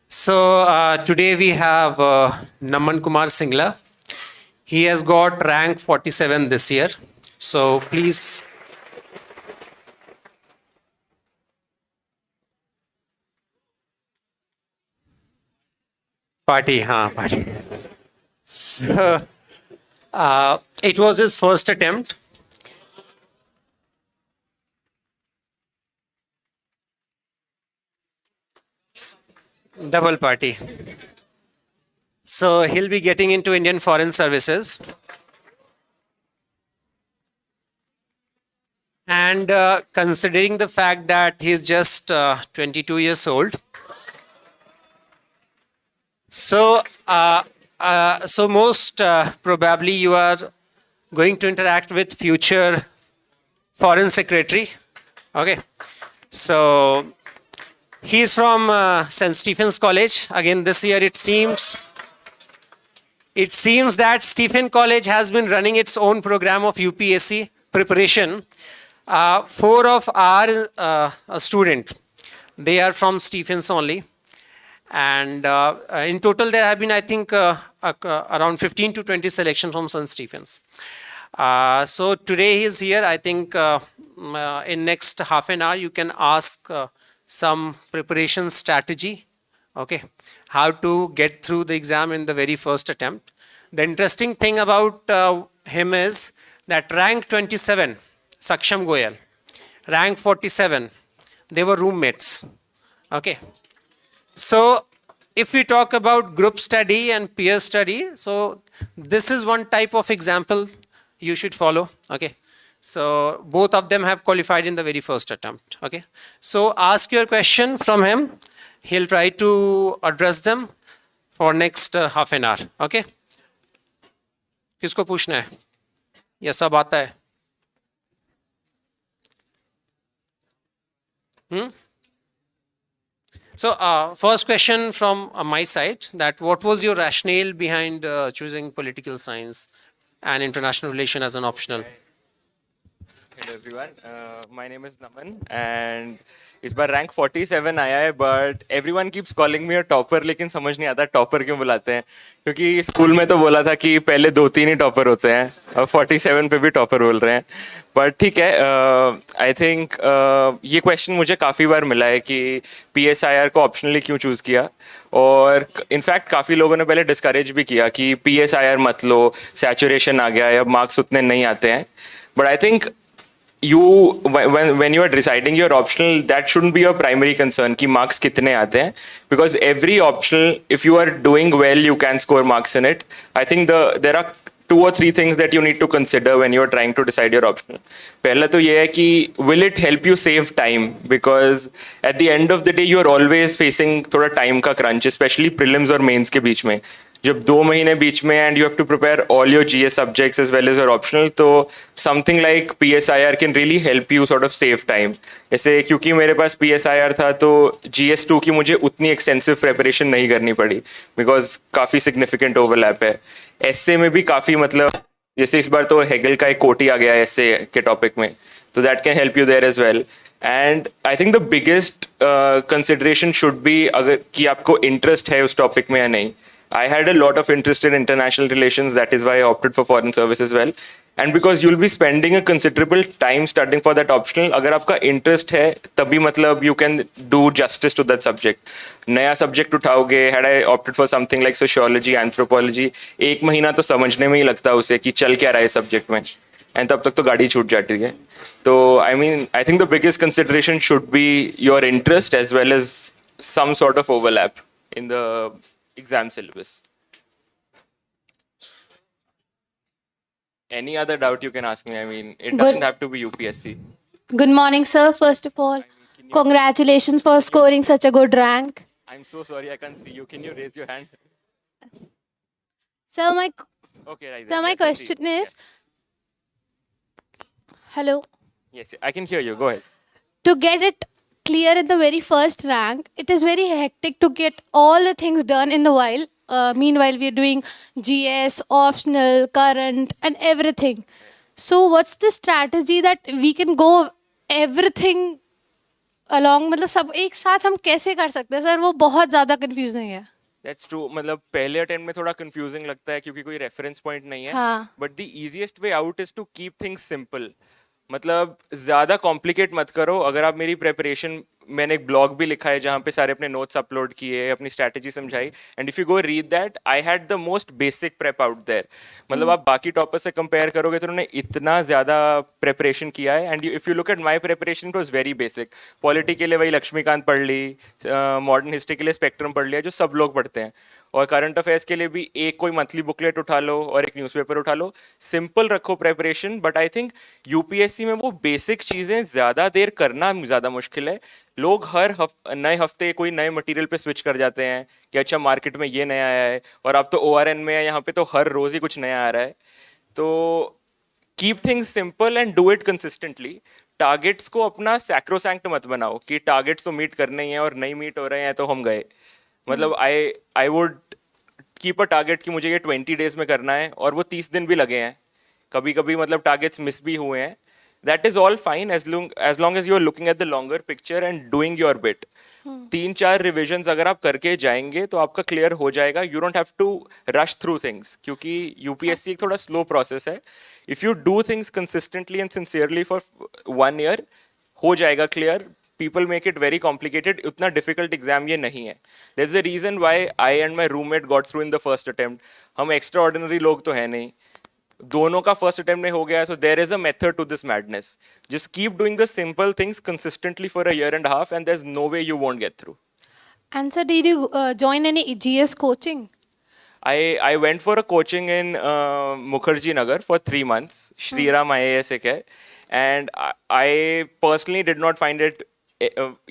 So today we have Naman Kumar Singla. He has got rank 47 this year. So please. Party, huh? Party. So, it was his first attempt. Double party. So he'll be getting into Indian Foreign Services. And considering the fact that he's just 22 years old, so most probably you are going to interact with future foreign secretary. Okay, so he's from St. Stephen's College. Again, this year it seems that Stephen College has been running its own program of UPSC preparation. Four of our students, they are from Stephens only. And in total, there have been, I think, around 15 to 20 selections from St. Stephens. So today he is here. I think in next half an hour, you can ask some preparation strategy. Okay, how to get through the exam in the very first attempt. The interesting thing about him is that rank 27, Saksham Goyal, rank 47, they were roommates. Okay. So if we talk about group study and peer study, so this is one type of example you should follow. Okay. So both of them have qualified in the very first attempt. Okay. So ask your question from him. He'll try to address them for next half an hour. Okay. किसको पूछना है? ये सब आता है? So first question from my side, that what was your rationale behind choosing political science and international relation as an optional? Hello everyone, my name is Naman and इस बार rank 47 आया है but everyone keeps calling me a topper, लेकिन समझ नहीं आता topper क्यों बुलाते हैं, क्योंकि स्कूल में तो बोला था कि पहले 2-3 ही टॉपर होते हैं और 47 पे भी टॉपर बोल रहे हैं. बट ठीक है, आई थिंक ये क्वेश्चन मुझे काफ़ी बार मिला है कि PSIR को ऑप्शनली क्यों चूज़ किया, और इनफैक्ट काफ़ी लोगों ने पहले डिस्करेज भी किया कि PSIR मत लो, सैचुरेशन आ गया है, अब मार्क्स उतने नहीं आते हैं. But I think when you are deciding your optional, that shouldn't be your primary concern कि marks कितने आते हैं, because every optional, if you are doing well, you can score marks in it. I think there are 2 or 3 things that you need to consider when you are trying to decide your optional. पहला तो ये है कि will it help you save time, because at the end of the day you are always facing थोड़ा time का crunch, especially prelims और mains के बीच में. जब 2 महीने बीच में and you have to prepare all your GS subjects as well as your optional, तो something like PSIR can really help you sort of save time. जैसे क्योंकि मेरे पास PSIR था तो GS2 की मुझे उतनी extensive preparation नहीं करनी पड़ी, because काफ़ी significant overlap है. essay में भी काफ़ी, मतलब जैसे इस बार तो हेगल का एक कोट ही आ गया essay के टॉपिक में, तो that can help you there as well. And I think the biggest consideration should be अगर कि आपको interest है उस टॉपिक में या नहीं. I had a lot of interest in international relations. That is why I opted for foreign service as well. And because you'll be spending a considerable time studying for that optional, अगर आपका interest है तभी मतलब you can do justice to that subject. नया subject उठाओगे, had I opted for something like sociology, anthropology, 1 महीना तो समझने में ही लगता है उसे कि चल क्या रहा है subject में, and तब तक तो गाड़ी छूट जाती है. तो I mean, I think the biggest consideration should be your interest as well as some sort of overlap in the exam syllabus. Any other doubt you can ask me? I mean, it doesn't have to be UPSC. Good morning, sir. First of all, congratulations for scoring such a good rank. I'm so sorry, I can't see you. Can you raise your hand? Sir, my Okay, right. sir, my question is, hello. Yes, I can hear you. Go ahead. To get it clear in the very first rank, it is very hectic to get all the things done in the while. Meanwhile, we are doing GS, optional, current, and everything. So, what's the strategy that we can go everything along, मतलब सब एक साथ हम कैसे कर सकते हैं sir, वो बहुत ज़्यादा कंफ्यूजिंग है. दैट्स ट्रू, मतलब पहले अटेम्प्ट में थोड़ा कंफ्यूजिंग लगता है क्योंकि कोई रेफरेंस पॉइंट नहीं है. हाँ. But the easiest way out is to keep things simple. मतलब ज़्यादा कॉम्प्लिकेट मत करो. अगर आप मेरी प्रेपरेशन, मैंने एक ब्लॉग भी लिखा है जहाँ पे सारे अपने नोट्स अपलोड किए, अपनी स्ट्रैटेजी समझाई. And if you go read that, I had the most basic prep out there. मतलब आप बाकी टॉपर्स से कंपेयर करोगे तो उन्होंने इतना ज़्यादा प्रेपरेशन किया है. And if you look at my preparation, it was very basic. Polity के लिए वही लक्ष्मीकांत पढ़ ली, मॉडर्न हिस्ट्री के लिए स्पेक्ट्रम पढ़ लिया जो सब लोग पढ़ते हैं, और करंट अफेयर्स के लिए भी एक कोई मंथली बुकलेट उठा लो और एक न्यूज़पेपर उठा लो. सिंपल रखो preparation. But I think UPSC में वो बेसिक चीज़ें ज़्यादा देर करना ज़्यादा मुश्किल है. लोग हर नए हफ्ते कोई नए मटेरियल पे स्विच कर जाते हैं कि अच्छा मार्केट में ये नया आया है, और अब तो ओआरएन में है यहाँ पे, तो हर रोज़ ही कुछ नया आ रहा है. तो keep things simple and do it consistently. Targets को अपना सैक्रोसैंक्ट मत बनाओ कि टारगेट्स तो मीट करने ही हैं और नहीं मीट हो रहे हैं तो हम गए. मतलब I would keep a target कि मुझे ये 20 डेज में करना है, और वो 30 दिन भी लगे हैं. कभी कभी मतलब टारगेट्स मिस भी हुए हैं. That is all fine as long as you are looking at the longer picture and doing your bit. 3-4 revisions अगर आप करके जाएंगे तो आपका क्लियर हो जाएगा. You don't have to rush through things क्योंकि यूपीएससी एक थोड़ा स्लो प्रोसेस है. If you do things consistently and sincerely for 1 year, हो जाएगा clear. People make it very complicated. उतना डिफिकल्ट एग्जाम ये नहीं है. There is a reason why I and my roommate got through in the first attempt. हम extraordinary लोग तो है नहीं. दोनों का फर्स्ट अटेम्प्ट में हो गया है. So there is a method to this madness. Just keep doing the simple things consistently for a year and half and there is no way you won't get through. And sir, did you join any GS coaching? I went for a coaching in Mukherjee Nagar for 3 months. Shri Ram IAS ek hai. And I personally did not find it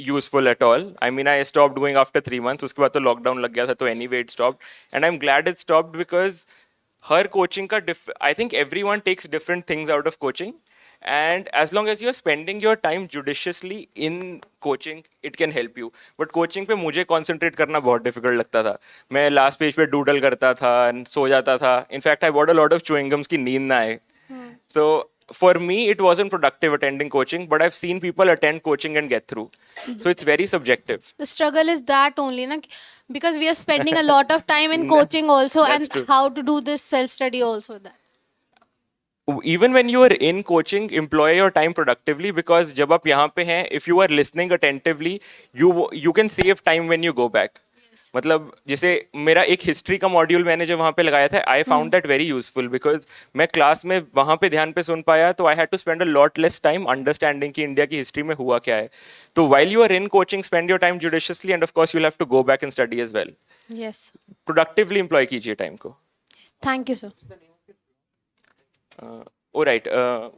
useful at all. I mean, I stopped going after 3 months. उसके बाद तो lockdown लग गया था, तो anyway it stopped. And I'm glad it stopped because her coaching का I think everyone takes different things out of coaching. And as long as you're spending your time judiciously in coaching, it can help you. But coaching पे मुझे concentrate करना बहुत difficult लगता था. मैं last page पे doodle करता था, सो जाता था. In fact, I bought a lot of chewing gums कि नींद ना आए. So for me, it wasn't productive attending coaching, but I've seen people attend coaching and get through. So it's very subjective. The struggle is that only, na? Because we are spending a lot of time in coaching also, That's and true. how to do this self-study also. That. Even when you are in coaching, employ your time productively, because जब आप यहाँ पे हैं, if you are listening attentively, you can save time when you go back. मतलब जैसे मेरा एक history का मॉड्यूल मैंने जब वहाँ पे लगाया था, I found that very useful because मैं क्लास में वहाँ पे ध्यान पे सुन पाया, तो I had to spend a lot less time understanding कि इंडिया की हिस्ट्री में हुआ क्या है. तो while you are in coaching, spend your time judiciously and of course you have to go back and study as well. Yes. Productively employ कीजिए time को. Thank you, sir. Oh right,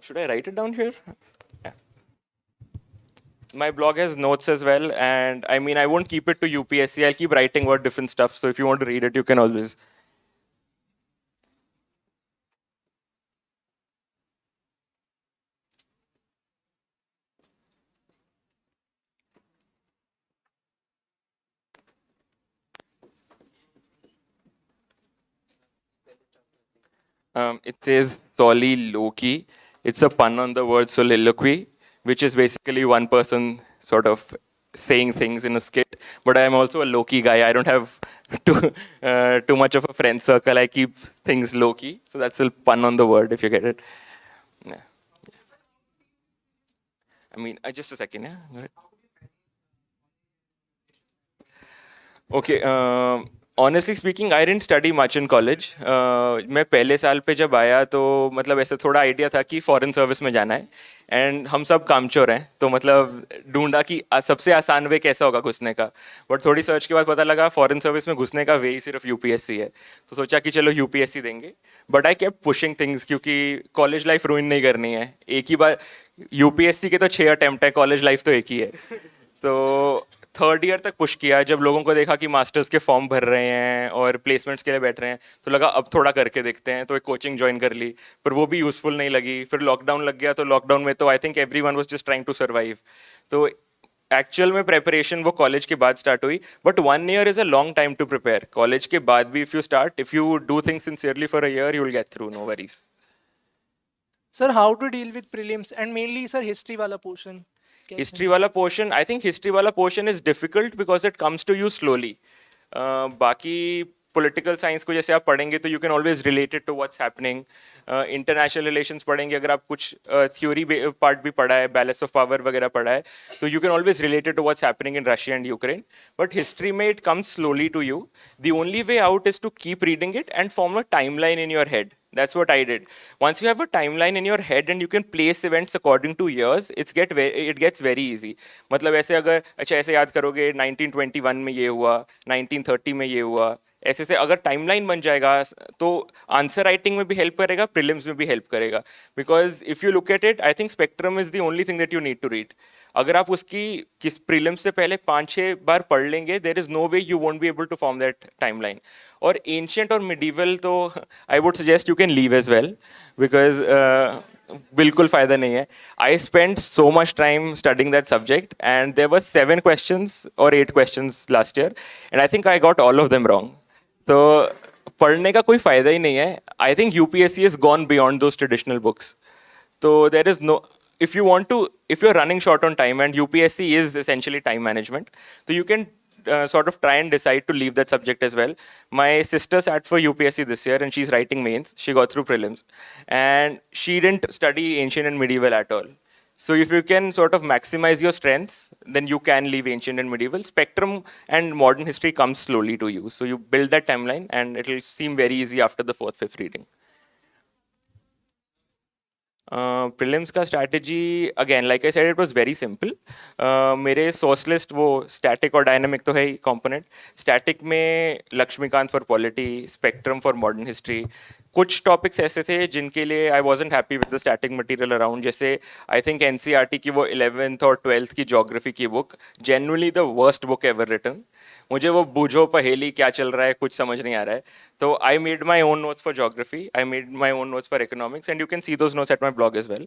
should I write it down here? Yeah. My blog has notes as well, and I mean I won't keep it to UPSC. I'll keep writing about different stuff. So if you want to read it, you can always. It says Soli Loki. It's a pun on the word soliloquy, which is basically one person sort of saying things in a skit. But I'm also a low-key guy. I don't have too much of a friend circle. I keep things low-key. So that's a pun on the word, if you get it. Yeah. I mean, just a second. Yeah. Go ahead. Okay. Honestly speaking, I didn't study much in college. मैं पहले साल पे जब आया तो मतलब ऐसे थोड़ा आइडिया था कि फॉरेन सर्विस में जाना है, एंड हम सब कामचोर हैं, तो मतलब ढूंढा कि सबसे आसान वे कैसा होगा घुसने का. बट थोड़ी सर्च के बाद पता लगा फॉरेन सर्विस में घुसने का वे ही सिर्फ यूपीएससी है. तो सोचा कि चलो यूपीएससी देंगे. But I kept pushing things क्योंकि कॉलेज लाइफ रूइन नहीं करनी है. एक ही बार यूपीएससी के तो 6 अटेम्प्ट है, कॉलेज लाइफ तो एक ही है. तो 3rd ईयर तक पुश किया. जब लोगों को देखा कि मास्टर्स के फॉर्म भर रहे हैं और प्लेसमेंट्स के लिए बैठ रहे हैं, तो लगा अब थोड़ा करके देखते हैं. तो एक कोचिंग ज्वाइन कर ली, पर वो भी यूजफुल नहीं लगी. फिर लॉकडाउन लग गया, तो लॉकडाउन में तो I think everyone was just trying to survive. तो एक्चुअल में प्रेपरेशन वो कॉलेज के बाद स्टार्ट हुई. But 1 year is a long time to prepare. College के बाद भी if you do things sincerely for a year, you will get through, no worries. Sir, how to deal with prelims and mainly sir history wala portion? History वाला portion, I think history वाला portion is difficult because it comes to you slowly. बाकी political science को जैसे आप पढ़ेंगे तो you can always related to what's happening. International relations पढ़ेंगे अगर आप कुछ थ्योरी पार्ट भी पढ़ा है, बैलेंस ऑफ पावर वगैरह पढ़ा है, तो you can always related to what's happening in Russia and Ukraine. But history में it comes slowly to you. The only way out is to keep reading it and form a timeline in your head. That's what I did. Once you have a timeline in your head and you can place events according to years, it gets very easy. मतलब ऐसे अगर अच्छा ऐसे याद करोगे 1921 में ये हुआ, 1930 में ये हुआ, ऐसे से अगर टाइमलाइन बन जाएगा तो आंसर राइटिंग में भी हेल्प करेगा, प्रीलिम्स में भी हेल्प करेगा. Because if you look at it, I think Spectrum is the only thing that you need to read. अगर आप उसकी किस प्रीलिम्स से पहले 5-6 बार पढ़ लेंगे, there is no way you won't be able to form that timeline. और एंशियंट और मिडीवल तो I would suggest you can leave as well, because बिल्कुल फायदा नहीं है. I spend so much time studying that subject and there were 7 questions और 8 questions last year and I think I got all of them wrong. तो पढ़ने का कोई फायदा ही नहीं है. I think UPSC is gone beyond those traditional books. तो there is no, if you're running short on time, and UPSC is essentially time management, so you can sort of try and decide to leave that subject as well. My sister sat for UPSC this year and she's writing mains. She got through prelims and she didn't study ancient and medieval at all. So if you can sort of maximize your strengths, then you can leave ancient and medieval. Spectrum and modern history comes slowly to you. So you build that timeline and it will seem very easy after the 4th, 5th reading. Prelims का strategy again like I said it was very simple. मेरे source list वो static और dynamic तो है ही component. Static में Laxmikanth for polity, spectrum for modern history. कुछ topics ऐसे थे जिनके लिए I wasn't happy with the static material around. जैसे आई थिंक एनसीईआरटी की वो 11th और 12th की ज्योग्राफी की book, genuinely the worst book ever written. मुझे वो बूझो पहेली क्या चल रहा है कुछ समझ नहीं आ रहा है. तो I made my own notes for geography, I made my own notes for economics and you can see those notes at my blog as well.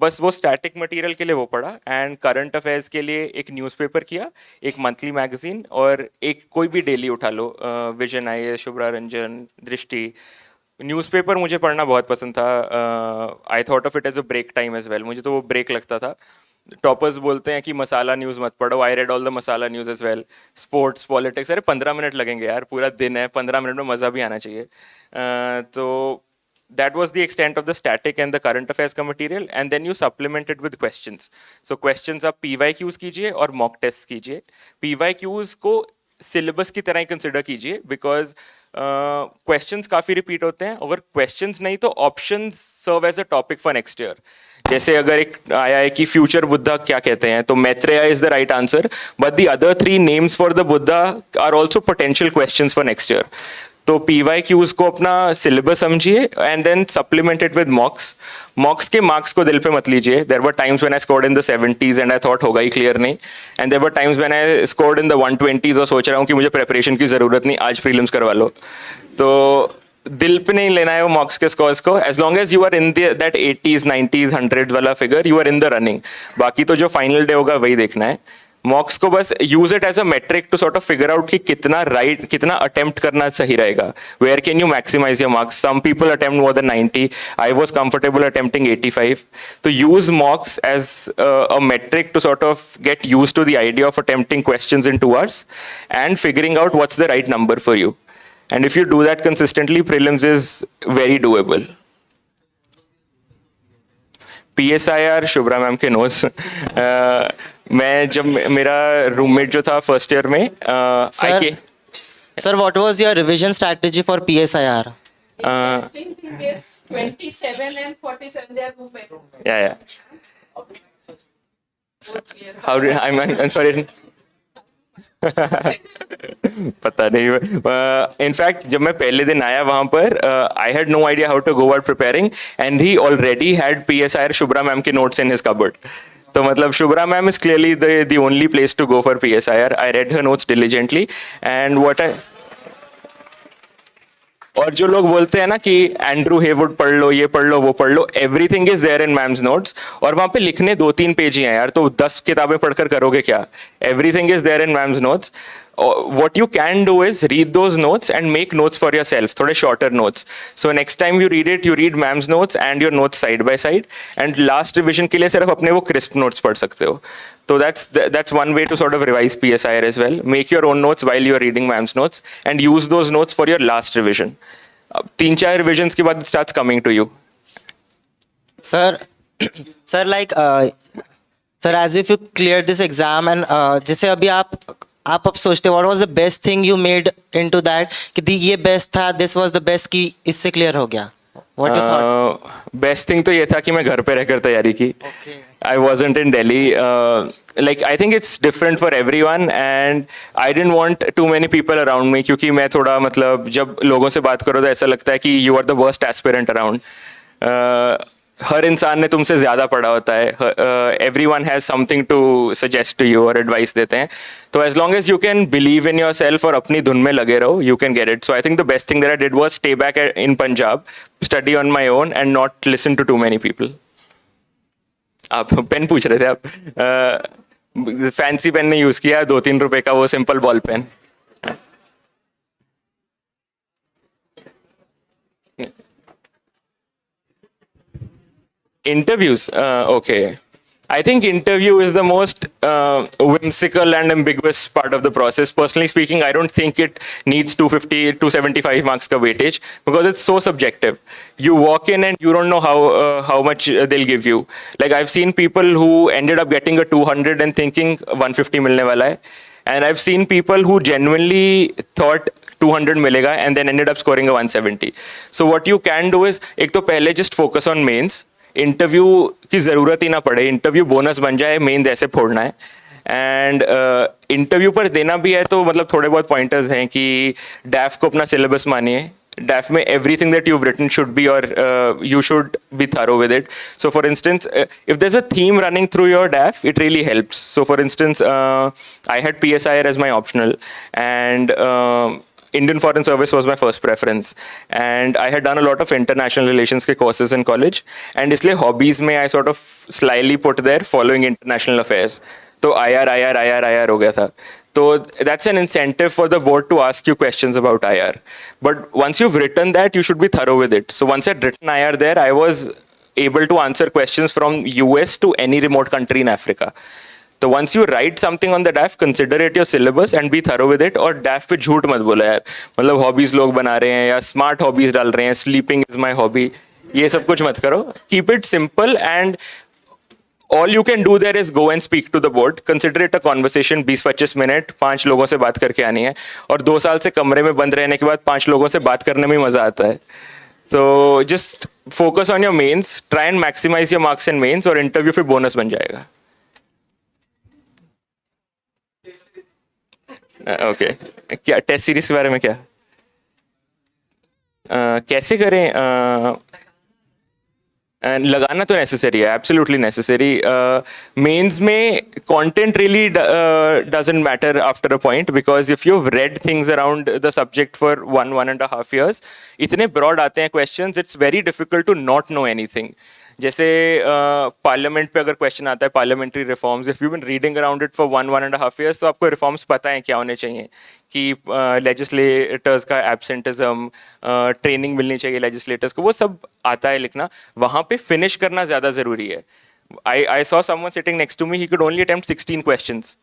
बस वो स्टैटिक मटेरियल के लिए वो पढ़ा एंड करंट अफेयर्स के लिए एक न्यूज़पेपर किया, एक मंथली मैगजीन और एक कोई भी डेली उठा लो, Vision I, Shubhra Ranjan, Drishti. Newspaper मुझे पढ़ना बहुत पसंद था. I thought of it as a break time as well. मुझे तो वो ब्रेक लगता था. टॉपर्स बोलते हैं कि मसाला न्यूज़ मत पढ़ो. I read all the masala news as well. Sports, politics, अरे 15 मिनट लगेंगे यार, पूरा दिन है, 15 मिनट में मज़ा भी आना चाहिए. तो that was the extent of the static and the current affairs का material, and then you supplement it with questions. So questions आप PYQs कीजिए और mock tests कीजिए. PYQs को syllabus की तरह ही consider कीजिए because questions काफ़ी repeat होते हैं. अगर questions नहीं तो options serve as a topic for next year. जैसे अगर एक आया है कि फ्यूचर बुद्धा क्या कहते हैं, तो Maitreya is the right answer, but the other 3 names for the Buddha are also potential questions for next year. तो PYQs को अपना सिलेबस समझिए and then supplement it with mocks. Mocks के मार्क्स को दिल पे मत लीजिए. There were times when I scored in the 70s and I thought होगा ही क्लियर नहीं, and there were times when I scored in the 120s और सोच रहा हूँ कि मुझे प्रिपरेशन की ज़रूरत नहीं, आज प्रीलिम्स करवा लो. तो दिल पे नहीं लेना है वो मॉक्स के स्कोर्स को. As long as you are in that 80s, 90s, 100 वाला figure, you are in the running. बाकी तो जो फाइनल डे होगा वही देखना है. मॉक्स को बस use it as a metric to sort of figure out कि कितना अटेम्प्ट करना सही रहेगा. Where can you maximise your marks. Some people attempt more than 90. I was comfortable attempting 85. तो use mocks as a metric to sort of get used to the idea of attempting questions in 2 hours and figuring out what's the right number for you. And if you do that consistently, prelims is very doable. PSIR, Shubhra ma'am के notes. मैं जब मेरा roommate जो था first year में, Sir, what was your revision strategy for PSIR? I think there's 27 and 47 they are moving. Yeah. How did I'm sorry. पता नहीं. In fact जब मैं पहले दिन आया वहां पर, I had no idea how to go out preparing and he already had PSIR Shubhra ma'am के नोट्स इन हिज कबर्ड. तो मतलब Shubhra ma'am is clearly the only place to go for PSIR. I read her notes diligently and what I. और जो लोग बोलते हैं ना कि एंड्रू हेवुड पढ़ लो, ये पढ़ लो, वो पढ़ लो, everything is there in ma'am's notes. और वहां पे लिखने 2-3 पेज ही हैं यार, तो 10 किताबें पढ़कर करोगे क्या. Everything is there in ma'am's notes. what you can do is read those notes and make notes for yourself, थोड़े shorter notes. So next time you read it, you read ma'am's notes and your notes side by side. And last revision के लिए सिर्फ अपने वो crisp notes पढ़ सकते हो. So that's one way to sort of revise PSIR as well. Make your own notes while you're reading ma'am's notes and use those notes for your last revision. 3-4 revisions के बाद it starts coming to you. Sir, sir, like, sir, as if you cleared this exam and जैसे अभी आप अब सोचते what was the best thing you made into that कि ये best था, this was the best कि इससे clear हो गया. What you thought? Best thing तो ये था कि मैं घर पे रहकर तैयारी की. Okay. I wasn't in Delhi. Like I think it's different for everyone and I didn't want too many people around me क्योंकि मैं थोड़ा मतलब जब लोगों से बात करो तो ऐसा लगता है कि you are the worst aspirant around. हर इंसान ने तुमसे ज़्यादा पढ़ा होता है. Everyone has something to suggest to you और advice देते हैं. तो as long as you can believe in yourself और अपनी धुन में लगे रहो, you can get it. So I think the best thing that I did was stay back in Punjab, study on my own and not listen to too many people. आप pen पूछ रहे थे आप. फैंसी पेन ने use किया, 2-3 रुपए का वो simple ball pen. Interviews, okay. I think interview is the most whimsical and ambiguous part of the process. Personally speaking, I don't think it needs 250, 275 marks ka weightage because it's so subjective. You walk in and you don't know how much they'll give you. Like I've seen people who ended up getting a 200 and thinking 150 milne wala hai. And I've seen people who genuinely thought 200 मिलेगा and then ended up scoring a 170. So what you can do is एक तो पहले just focus on mains. Interview की ज़रूरत ही ना पड़े, interview bonus बन जाए, मेन ऐसे फोड़ना है. एंड इंटरव्यू पर देना भी है तो मतलब थोड़े बहुत पॉइंटर्स हैं कि डैफ को अपना सिलेबस मानिए. डैफ में everything that you've written should be or you should be thorough with it. So for instance, if there's a theme running through your DAF, it really helps. So for instance, I had PSIR as my optional and Indian Foreign Service was my first preference and I had done a lot of international relations के courses in college and इसलिए hobbies में I sort of slyly put there following international affairs. तो IR हो गया था. So that's an incentive for the board to ask you questions about IR. But once you've written that, you should be thorough with it. So once I'd written IR there, I was able to answer questions from US to any remote country in Africa. तो once you write something on the DAF, consider it your syllabus and be thorough with it. और DAF पे झूठ मत बोलो यार. मतलब hobbies लोग बना रहे हैं या smart hobbies डाल रहे हैं, sleeping is my hobby. ये सब कुछ मत करो. Keep it simple and all you can do there is go and speak to the board. Consider it a conversation. 20-25 minute 5 लोगों से बात करके आनी है. और 2 साल से कमरे में बंद रहने के बाद 5 लोगों से बात करने में मजा आता है. So just focus on your mains. Try and maximize your marks in mains और interview फिर bonus बन जाएगा. ओके क्या टेस्ट सीरीज के बारे में क्या कैसे करें. लगाना तो नेसेसरी है, एब्सोल्युटली नेसेसरी. मेंस में content really doesn't matter after a point because if you have read things around the subject for 1.5 years, इतने ब्रॉड आते हैं questions, it's very difficult to not know anything. जैसे parliament पे अगर question आता है parliamentary reforms, if you been reading around it for 1.5 years तो आपको रिफॉर्म्स पता है क्या होने चाहिए कि लेजिस्लेटर्स का एब्सेंटिज्म, ट्रेनिंग मिलनी चाहिए लेजिस्लेटर्स को, वो सब आता है लिखना. वहाँ पे फिनिश करना ज़्यादा ज़रूरी है. I saw someone sitting next to me, he could only attempt 16 questions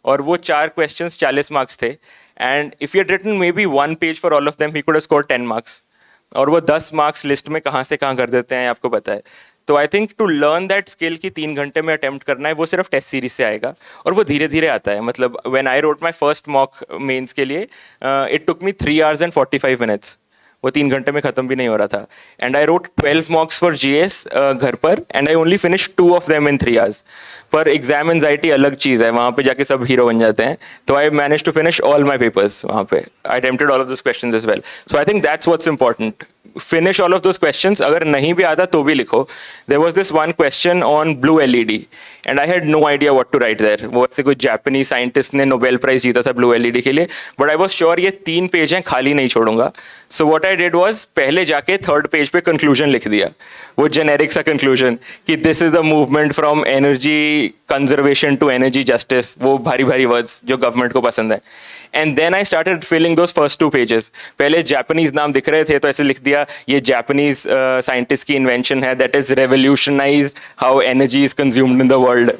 और वो 4 questions 40 marks थे. And if you had written maybe 1 page for all of them, he could have scored 10 marks. और वो 10 marks list में कहाँ से कहाँ कर देते हैं आपको पता है. तो I think to learn that skill कि 3 घंटे में अटेम्प्ट करना है, वो सिर्फ टेस्ट सीरीज से आएगा और वो धीरे धीरे आता है. मतलब when I wrote my first mock mains के लिए it took me 3 hours and 45 minutes. वो 3 घंटे में खत्म भी नहीं हो रहा था. And I wrote 12 mocks for GS घर पर and I only finish 2 of them in 3 hours. पर एग्जाम एंजाइटी अलग चीज़ है, वहाँ पे जाके सब हीरो बन जाते हैं. तो I manage to finish all my papers वहाँ पे. I attempted all of those questions as well. So I think that's what's important. Finish all of those questions. अगर नहीं भी आता तो भी लिखो. There was this one question on blue LED and I had no idea what to write there. वो ऐसे कोई जापानीज साइंटिस्ट ने नोबेल प्राइज जीता था ब्लू LED के लिए, बट आई वॉज श्योर ये 3 पेज हैं, खाली नहीं छोड़ूंगा. So what I did was पहले जाके 3rd पेज पे कंक्लूजन लिख दिया, वो जेनेरिक सा कंक्लूजन कि this is the movement from energy conservation to energy justice, वो भारी भारी वर्ड्स जो गवर्नमेंट को पसंद है. and then I started filling those first 2 pages. पहले जापानीज नाम दिख रहे थे तो ऐसे लिख दिया ये जापानीज साइंटिस्ट की इन्वेंशन है that has revolutionized how energy is consumed in the world.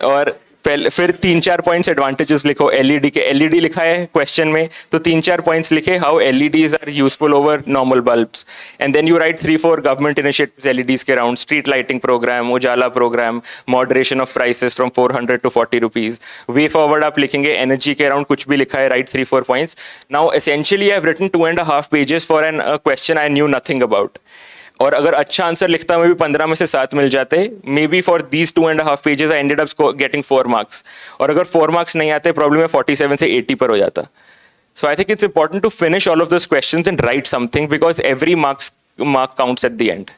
और पहले फिर 3-4 पॉइंट्स एडवांटेजेस लिखो एलईडी के. एलईडी लिखा है क्वेश्चन में तो 3-4 पॉइंट्स लिखे how LEDs are useful over normal bulbs, and then you write 3-4 government initiatives LEDs के around, street lighting programme, Ujala programme, moderation of prices from 400 to 40 rupees. Way forward आप लिखेंगे energy के around कुछ भी लिखा है, write 3-4 points. Now essentially I have written 2.5 pages for an question I knew nothing about. और अगर अच्छा आंसर लिखता मैं भी 15 में से 7 मिल जाते, may be for these 2.5 pages I ended up getting 4 marks. और अगर 4 marks नहीं आते प्रॉब्लम है 47 से 80 पर हो जाता. So I think it's important to finish all of those questions and write something because every mark counts at the end.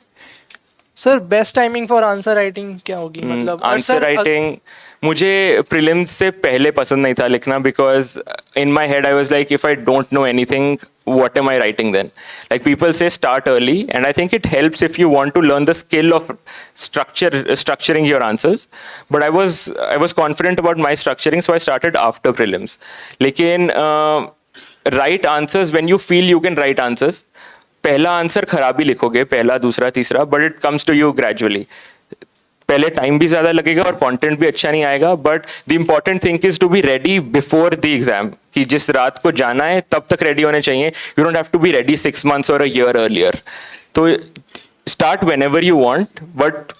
Sir best timing for answer writing क्या होगी? मतलब आंसर राइटिंग मुझे प्रीलिम्स से पहले पसंद नहीं था लिखना because in my head I was like if I don't know anything what am I writing then? Like people say start early, and I think it helps if you want to learn the skill of structuring your answers. But I was confident about my structuring, so I started after prelims. लेकिन write answers when you feel you can write answers. पहला answer खराब ही लिखोगे, पहला दूसरा तीसरा, but it comes to you gradually. पहले time भी ज्यादा लगेगा और कंटेंट भी अच्छा नहीं आएगा, but the important thing is to be ready before the exam. कि जिस रात को जाना है तब तक रेडी होने चाहिए. You don't have to be ready 6 months or a year earlier. तो start whenever you want, but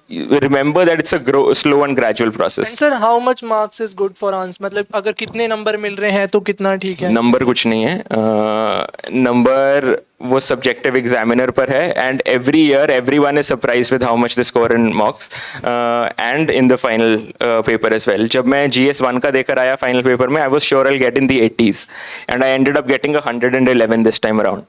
remember that it's a slow and gradual process. And sir, how much marks is good for answer? मतलब अगर कितने number मिल रहे हैं तो कितना ठीक है? नंबर कुछ नहीं है. नंबर वो सब्जेक्टिव एग्जामिनर पर है, and every year everyone is surprised with how much they score in mocks and in the final paper as well. जब मैं GS 1 का देकर आया फाइनल पेपर में, I was sure I get in the 80s and I ended up getting 111 this time around.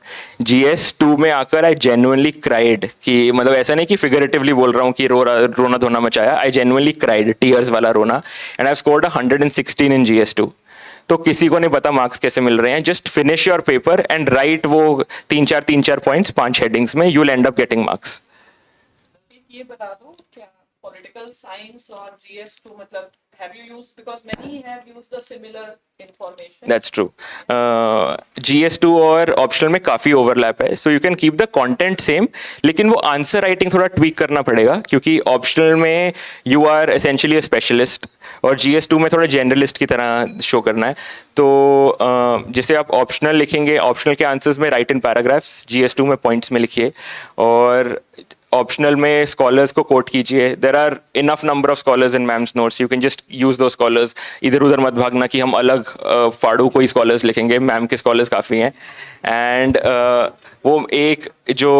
GS 2 में आकर I genuinely cried, कि मतलब ऐसा नहीं कि फिगरेटिवली बोल रहा हूँ कि रोना धोना मचाया. आई जेन्युइनली क्राइड, टीयर्स वाला रोना, and I scored 116 in GS 2. तो किसी को नहीं पता मार्क्स कैसे मिल रहे हैं. Just finish your paper and right वो 3-4 पॉइंट्स 5 हेडिंग्स में, you will and up getting marks. ये बता दो क्या पॉलिटिकल साइंस और GS2 मतलब have you used, because many have used the similar information. That's true. GS2 और ऑप्शनल में काफ़ी ओवरलैप है, so you can keep the content same, लेकिन वो आंसर राइटिंग थोड़ा ट्वीक करना पड़ेगा क्योंकि ऑप्शनल में you are essentially a specialist और GS2 में थोड़ा जनरलिस्ट की तरह शो करना है. तो जैसे आप ऑप्शनल लिखेंगे, ऑप्शनल के आंसर्स में राइट इन पैराग्राफ्स, GS2 में पॉइंट्स में लिखिए, और ऑप्शनल में स्कॉलर्स को कोट कीजिए. There are enough number of scholars in ma'am's notes, you can just use दो स्कॉलर्स. इधर उधर मत भागना कि हम अलग फाड़ू कोई स्कॉलर्स लिखेंगे, मैम के स्कॉलर्स काफ़ी हैं. एंड वो एक जो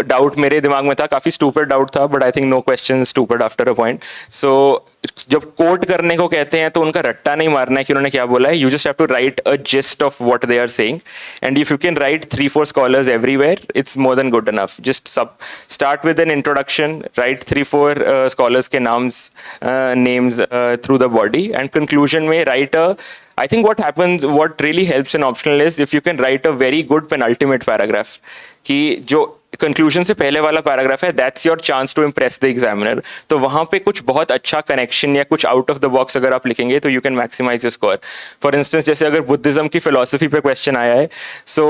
डाउट मेरे दिमाग में था, काफ़ी स्टूपिड डाउट था, but I think no question stupid after a point. So जब कोट करने को कहते हैं तो उनका रट्टा नहीं मारना है कि उन्होंने क्या बोला है. You just have to write a gist of what they are saying, and if you can write 3-4 scholars everywhere, it's more than good enough. Just start with an introduction, write 3-4 scholars के names through the body, and conclusion में write a, I think what really helps in optional is if you can write a very good penultimate paragraph, कि जो conclusion से पहले वाला paragraph है, that's your chance to impress the examiner. तो वहाँ पे कुछ बहुत अच्छा connection या कुछ out of the box अगर आप लिखेंगे तो you can maximize your score. For instance, जैसे अगर बुद्धिज्म की philosophy पे question आया है, so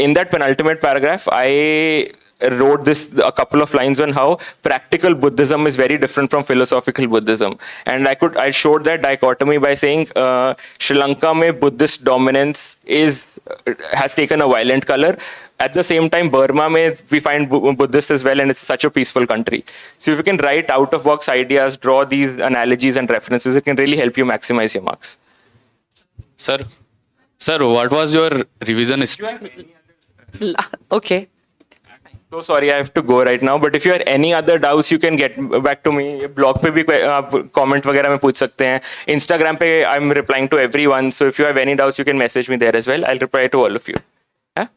in that penultimate paragraph I wrote a couple of lines on how practical Buddhism is very different from philosophical Buddhism, and I showed that dichotomy by saying Sri Lanka mein Buddhist dominance has taken a violent color. At the same time, Burma mein we find Buddhists as well, and it's such a peaceful country. So if you can write out of box ideas, draw these analogies and references, it can really help you maximize your marks. Sir, what was your revision? Okay. So sorry, I have to go right now. But if you have any other doubts, you can get back to me. Blog पे भी आप comment वगैरह में पूछ सकते हैं. Instagram पे I'm replying to everyone. So if you have any doubts, you can message me there as well. I'll reply to all of you. Yeah?